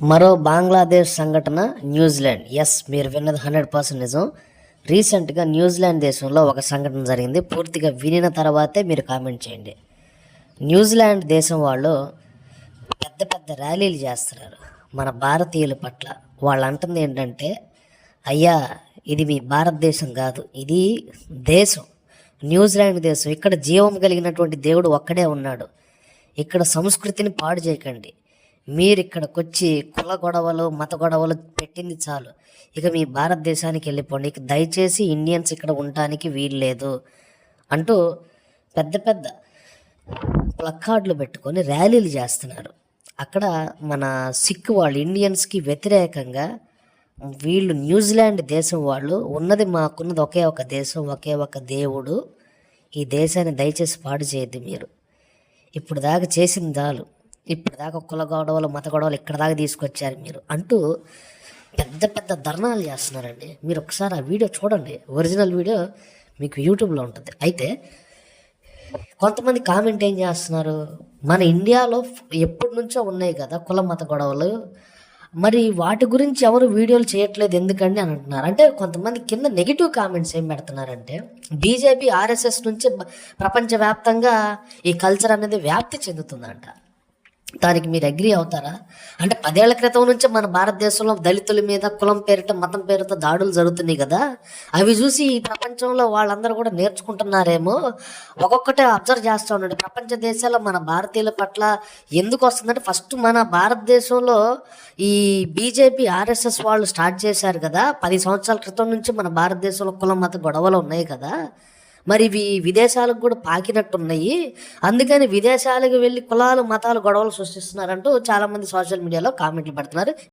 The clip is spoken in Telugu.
మరో బంగ్లాదేశ్ సంఘటన న్యూజిలాండ్. ఎస్, మీరు విన్నది 100% నిజం. రీసెంట్గా న్యూజిలాండ్ దేశంలో ఒక సంఘటన జరిగింది. పూర్తిగా వినిన తర్వాతే మీరు కామెంట్ చేయండి. న్యూజిలాండ్ దేశం వాళ్ళు పెద్ద పెద్ద ర్యాలీలు చేస్తున్నారు మన భారతీయుల పట్ల. వాళ్ళు అంటుంది ఏంటంటే, అయ్యా ఇది మీ భారతదేశం కాదు, ఇది దేశం, న్యూజిలాండ్ దేశం. ఇక్కడ జీవం కలిగినటువంటి దేవుడు ఒక్కడే ఉన్నాడు. ఇక్కడ సంస్కృతిని పాడు చేయకండి. మీరు ఇక్కడికి వచ్చి కుల గొడవలు మత గొడవలు పెట్టింది చాలు. ఇక మీ భారతదేశానికి వెళ్ళిపోండి. ఇక దయచేసి ఇండియన్స్ ఇక్కడ ఉండటానికి వీల్లేదు అంటూ పెద్ద పెద్ద ప్లక్కార్డులు పెట్టుకొని ర్యాలీలు చేస్తున్నారు. అక్కడ మన సిక్ వాళ్ళు ఇండియన్స్కి వ్యతిరేకంగా వీళ్ళు న్యూజిలాండ్ దేశం వాళ్ళు ఉన్నది మాకున్నది ఒకే ఒక దేశం, ఒకే ఒక దేవుడు, ఈ దేశాన్ని దయచేసి పాడు చేయద్దు మీరు. ఇప్పుడు దాకా చేసింది చాలు, ఇప్పుడు దాకా కుల గొడవలు మత గొడవలు ఇక్కడ దాకా తీసుకొచ్చారు మీరు అంటూ పెద్ద పెద్ద ధర్నాలు చేస్తున్నారండి. మీరు ఒకసారి ఆ వీడియో చూడండి, ఒరిజినల్ వీడియో మీకు యూట్యూబ్లో ఉంటుంది. అయితే కొంతమంది కామెంట్ ఏం చేస్తున్నారు, మన ఇండియాలో ఎప్పటి నుంచో ఉన్నాయి కదా కుల మత గొడవలు, మరి వాటి గురించి ఎవరు వీడియోలు చేయట్లేదు ఎందుకండి అని అంటున్నారు. అంటే కొంతమంది కింద నెగిటివ్ కామెంట్స్ ఏం పెడుతున్నారంటే, బీజేపీ ఆర్ఎస్ఎస్ నుంచి ప్రపంచవ్యాప్తంగా ఈ కల్చర్ అనేది వ్యాప్తి చెందుతుందంట. దానికి మీరు అగ్రీ అవుతారా? అంటే 10 ఏళ్ల క్రితం నుంచే మన భారతదేశంలో దళితుల మీద కులం పేరిట మతం పేరుతో దాడులు జరుగుతున్నాయి కదా, అవి చూసి ఈ ప్రపంచంలో వాళ్ళందరూ కూడా నేర్చుకుంటున్నారేమో. ఒక్కొక్కటే అబ్జర్వ్ చేస్తూ ఉండండి. ప్రపంచ దేశాల్లో మన భారతీయుల పట్ల ఎందుకు వస్తుందంటే, ఫస్ట్ మన భారతదేశంలో ఈ బీజేపీ ఆర్ఎస్ఎస్ వాళ్ళు స్టార్ట్ చేశారు కదా, 10 సంవత్సరాల క్రితం నుంచి మన భారతదేశంలో కులం మత గొడవలు ఉన్నాయి కదా, మరి ఇవి విదేశాలకు కూడా పాకినట్టున్నాయి. అందుకని విదేశాలకు వెళ్ళి కులాలు మతాలు గొడవలు సృష్టిస్తున్నారంటూ చాలామంది సోషల్ మీడియాలో కామెంట్లు పెడుతున్నారు.